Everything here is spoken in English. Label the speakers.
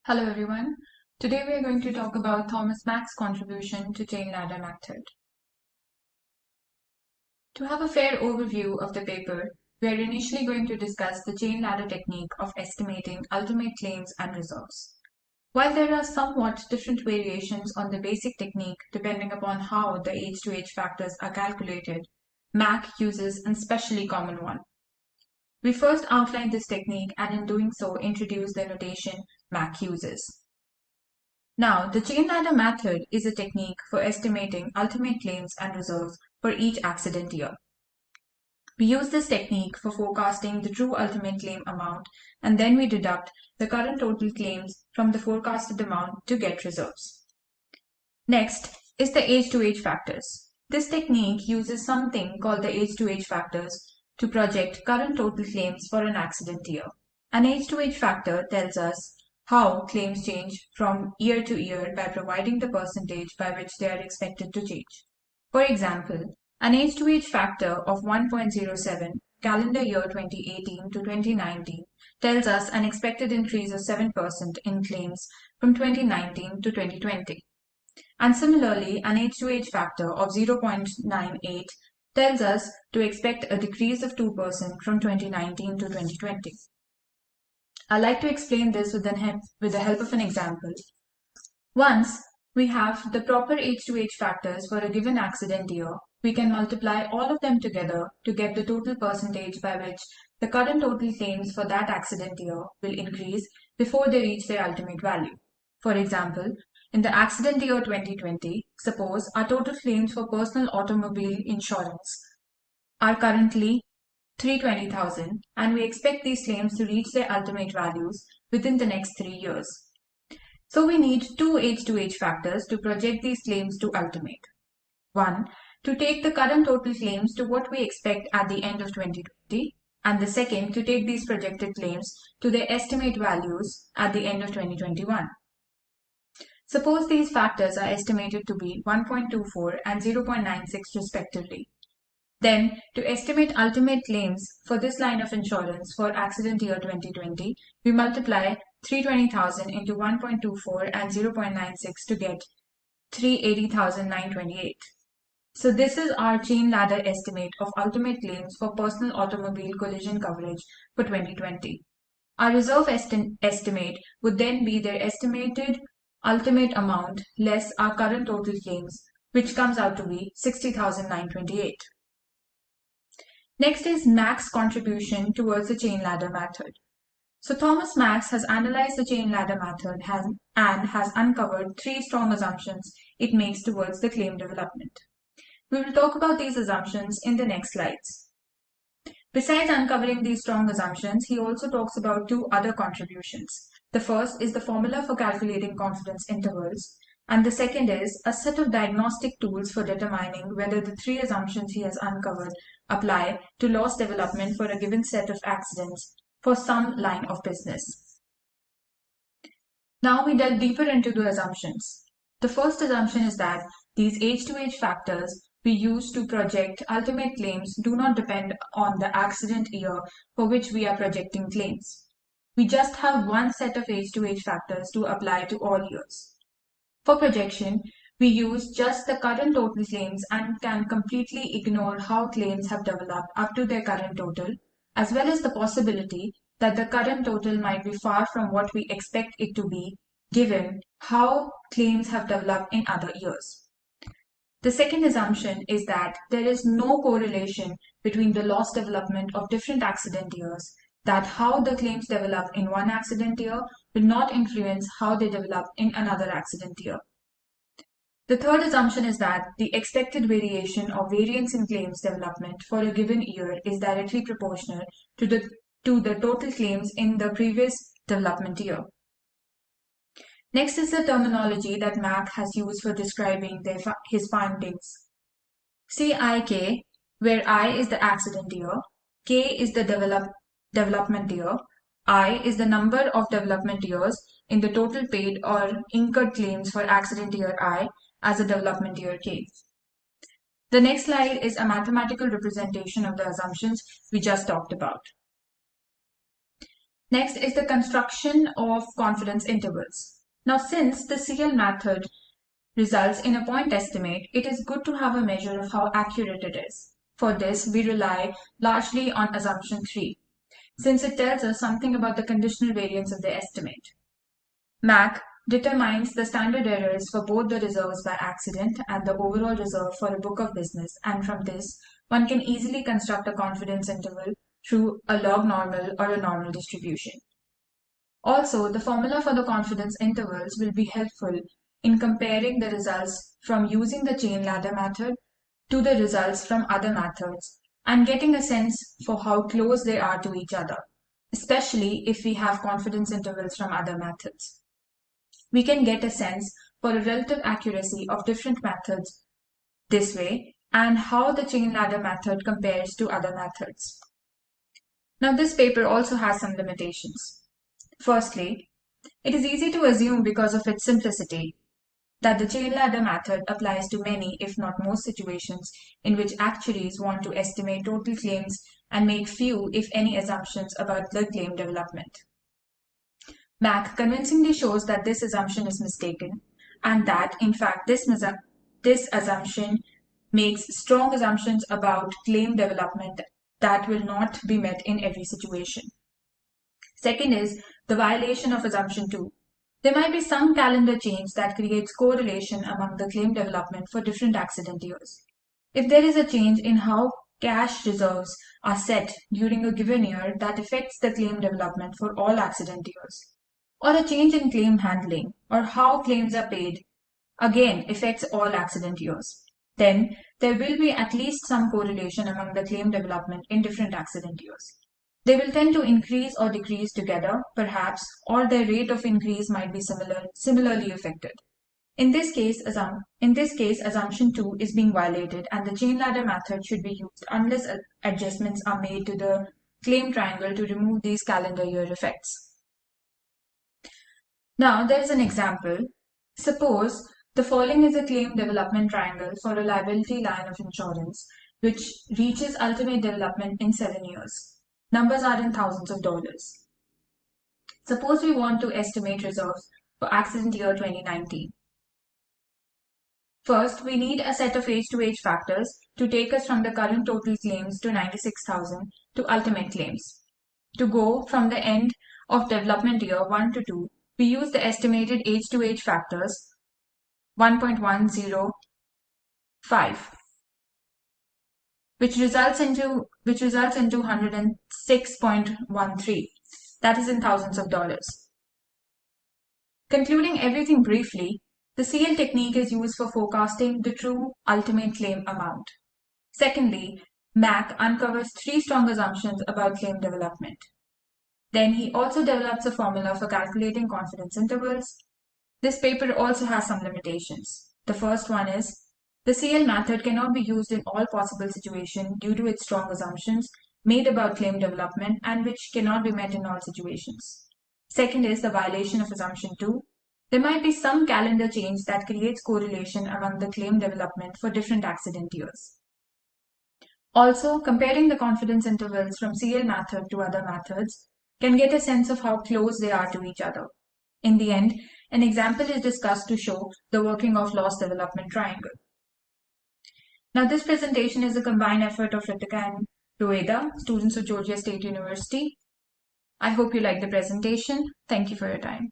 Speaker 1: Hello everyone. Today we are going to talk about Thomas Mack's contribution to chain ladder method. To have a fair overview of the paper, we are initially going to discuss the chain ladder technique of estimating ultimate claims and reserves. While there are somewhat different variations on the basic technique depending upon how the H2H factors are calculated, Mack uses an especially common one. We first outlined this technique and in doing so introduced the notation Mack uses. Now, the chain ladder method is a technique for estimating ultimate claims and reserves for each accident year. We use this technique for forecasting the true ultimate claim amount, and then we deduct the current total claims from the forecasted amount to get reserves. Next is the H2H factors. This technique uses something called the H2H factors to project current total claims for an accident year. An H2H factor tells us how claims change from year to year by providing the percentage by which they are expected to change. For example, an H2H factor of 1.07 calendar year 2018 to 2019 tells us an expected increase of 7% in claims from 2019 to 2020. And similarly, an H2H factor of 0.98 tells us to expect a decrease of 2% from 2019 to 2020. I like to explain this with the help of an example. Once we have the proper H2H factors for a given accident year, we can multiply all of them together to get the total percentage by which the current total claims for that accident year will increase before they reach their ultimate value. For example, in the accident year 2020, suppose our total claims for personal automobile insurance are currently 320,000 and we expect these claims to reach their ultimate values within the next 3 years. So we need two H2H factors to project these claims to ultimate. One, to take the current total claims to what we expect at the end of 2020, and the second to take these projected claims to their estimate values at the end of 2021. Suppose these factors are estimated to be 1.24 and 0.96 respectively. Then, to estimate ultimate claims for this line of insurance for accident year 2020, we multiply 320,000 into 1.24 and 0.96 to get 380,928. So this is our chain ladder estimate of ultimate claims for personal automobile collision coverage for 2020. Our reserve estimate would then be their estimated ultimate amount less our current total claims, which comes out to be 60,928. Next is Mack's contribution towards the chain ladder method. So Thomas Mack has analyzed the chain ladder method and has uncovered three strong assumptions it makes towards the claim development. We will talk about these assumptions in the next slides. Besides uncovering these strong assumptions, he also talks about two other contributions. The first is the formula for calculating confidence intervals, and the second is a set of diagnostic tools for determining whether the three assumptions he has uncovered apply to loss development for a given set of accidents for some line of business. Now we delve deeper into the assumptions. The first assumption is that these H2H factors we use to project ultimate claims do not depend on the accident year for which we are projecting claims. We just have one set of H2H factors to apply to all years. For projection, we use just the current total claims and can completely ignore how claims have developed up to their current total, as well as the possibility that the current total might be far from what we expect it to be, given how claims have developed in other years. The second assumption is that there is no correlation between the loss development of different accident years, that how the claims develop in one accident year will not influence how they develop in another accident year. The third assumption is that the expected variation or variance in claims development for a given year is directly proportional to the total claims in the previous development year. Next is the terminology that Mack has used for describing his findings. CIK, where I is the accident year, K is the development year, I is the number of development years in the total paid or incurred claims for accident year I as a development year K. The next slide is a mathematical representation of the assumptions we just talked about. Next is the construction of confidence intervals. Now, since the CL method results in a point estimate, it is good to have a measure of how accurate it is. For this, we rely largely on assumption 3, since it tells us something about the conditional variance of the estimate. MAC determines the standard errors for both the reserves by accident and the overall reserve for a book of business, and from this, one can easily construct a confidence interval through a log normal or a normal distribution. Also, the formula for the confidence intervals will be helpful in comparing the results from using the chain ladder method to the results from other methods and getting a sense for how close they are to each other, especially if we have confidence intervals from other methods. We can get a sense for a relative accuracy of different methods this way and how the chain ladder method compares to other methods. Now, this paper also has some limitations. Firstly, it is easy to assume because of its simplicity that the chain ladder method applies to many, if not most, situations in which actuaries want to estimate total claims and make few, if any, assumptions about the claim development. MAC convincingly shows that this assumption is mistaken and that, in fact, this assumption makes strong assumptions about claim development that will not be met in every situation. Second is the violation of assumption 2. There might be some calendar change that creates correlation among the claim development for different accident years. If there is a change in how cash reserves are set during a given year that affects the claim development for all accident years, or a change in claim handling or how claims are paid, again affects all accident years, then there will be at least some correlation among the claim development in different accident years. They will tend to increase or decrease together, perhaps, or their rate of increase might be similarly affected. In this case, assumption 2 is being violated and the chain ladder method should be used unless adjustments are made to the claim triangle to remove these calendar year effects. Now, there is an example. Suppose the following is a claim development triangle for a liability line of insurance which reaches ultimate development in 7 years. Numbers are in thousands of dollars. Suppose we want to estimate reserves for accident year 2019. First, we need a set of age-to-age factors to take us from the current total claims to 96,000 to ultimate claims. To go from the end of development year 1 to 2, we use the estimated age-to-age factors 1.105, which results into 106.13. That is in thousands of dollars. Concluding everything briefly, the CL technique is used for forecasting the true ultimate claim amount. Secondly, MAC uncovers 3 strong assumptions about claim development. Then he also develops a formula for calculating confidence intervals. This paper also has some limitations. The first one is the CL method cannot be used in all possible situations due to its strong assumptions made about claim development and which cannot be met in all situations. Second is the violation of assumption 2. There might be some calendar change that creates correlation among the claim development for different accident years. Also, comparing the confidence intervals from CL method to other methods can get a sense of how close they are to each other. In the end, an example is discussed to show the working of loss development triangle. Now, this presentation is a combined effort of Ritika and Rueda, students of Georgia State University. I hope you like the presentation. Thank you for your time.